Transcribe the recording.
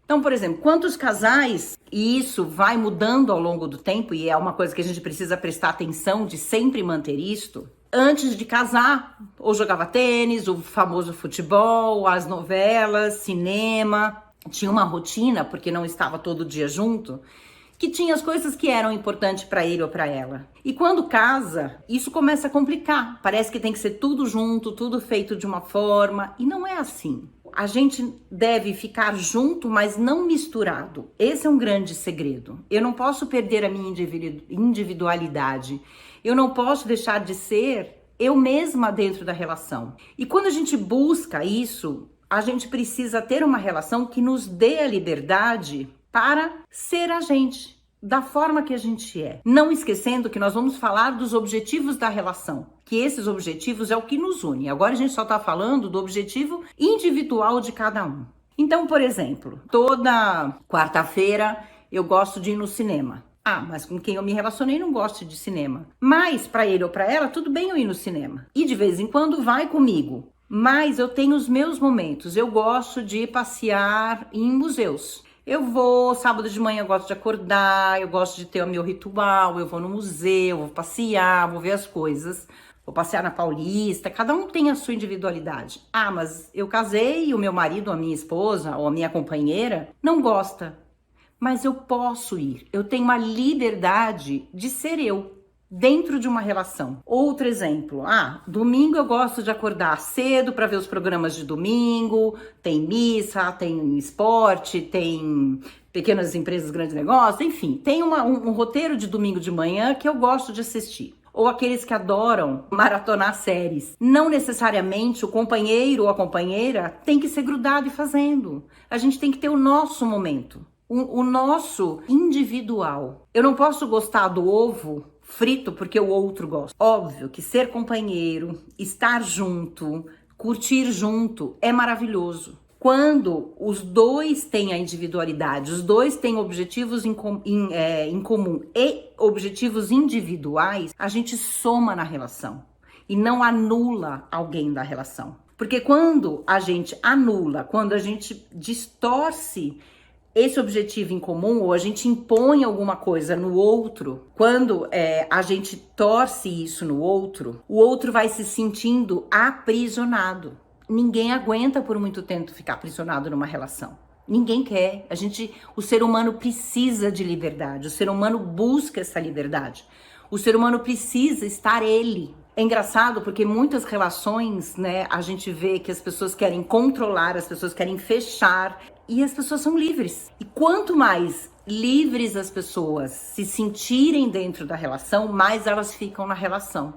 Então, por exemplo, quantos casais, e isso vai mudando ao longo do tempo, e é uma coisa que a gente precisa prestar atenção de sempre manter isto, antes de casar, ou jogava tênis, o famoso futebol, as novelas, cinema, tinha uma rotina, porque não estava todo dia junto, que tinha as coisas que eram importantes para ele ou para ela. E quando casa, isso começa a complicar. Parece que tem que ser tudo junto, tudo feito de uma forma, e não é assim. A gente deve ficar junto, mas não misturado. Esse é um grande segredo. Eu não posso perder a minha individualidade. Eu não posso deixar de ser eu mesma dentro da relação. E quando a gente busca isso, a gente precisa ter uma relação que nos dê a liberdade para ser a gente, da forma que a gente é. Não esquecendo que nós vamos falar dos objetivos da relação, que esses objetivos é o que nos une. Agora a gente só está falando do objetivo individual de cada um. Então, por exemplo, toda quarta-feira eu gosto de ir no cinema. Ah, mas com quem eu me relacionei não gosta de cinema. Mas para ele ou para ela, tudo bem eu ir no cinema. E de vez em quando vai comigo. Mas eu tenho os meus momentos. Eu gosto de passear em museus. Eu vou, sábado de manhã eu gosto de acordar, eu gosto de ter o meu ritual, eu vou no museu, vou passear, vou ver as coisas, vou passear na Paulista, cada um tem a sua individualidade. Ah, mas eu casei e o meu marido, a minha esposa ou a minha companheira não gosta, mas eu posso ir, eu tenho uma liberdade de ser eu. Dentro de uma relação. Outro exemplo, domingo eu gosto de acordar cedo para ver os programas de domingo, tem missa, tem esporte, tem pequenas empresas, grandes negócios, enfim, tem um roteiro de domingo de manhã que eu gosto de assistir. Ou aqueles que adoram maratonar séries. Não necessariamente o companheiro ou a companheira tem que ser grudado e fazendo. A gente tem que ter o nosso momento, o nosso individual. Eu não posso gostar do ovo frito porque o outro gosta. Óbvio que ser companheiro, estar junto, curtir junto é maravilhoso. Quando os dois têm a individualidade, os dois têm objetivos em comum e objetivos individuais, a gente soma na relação e não anula alguém da relação. Porque quando a gente anula, quando a gente distorce esse objetivo em comum, ou a gente impõe alguma coisa no outro, quando a gente torce isso no outro, o outro vai se sentindo aprisionado. Ninguém aguenta por muito tempo ficar aprisionado numa relação. Ninguém quer. O ser humano precisa de liberdade. O ser humano busca essa liberdade. O ser humano precisa estar ele. É engraçado porque muitas relações, né, a gente vê que as pessoas querem controlar, as pessoas querem fechar e as pessoas são livres. E quanto mais livres as pessoas se sentirem dentro da relação, mais elas ficam na relação.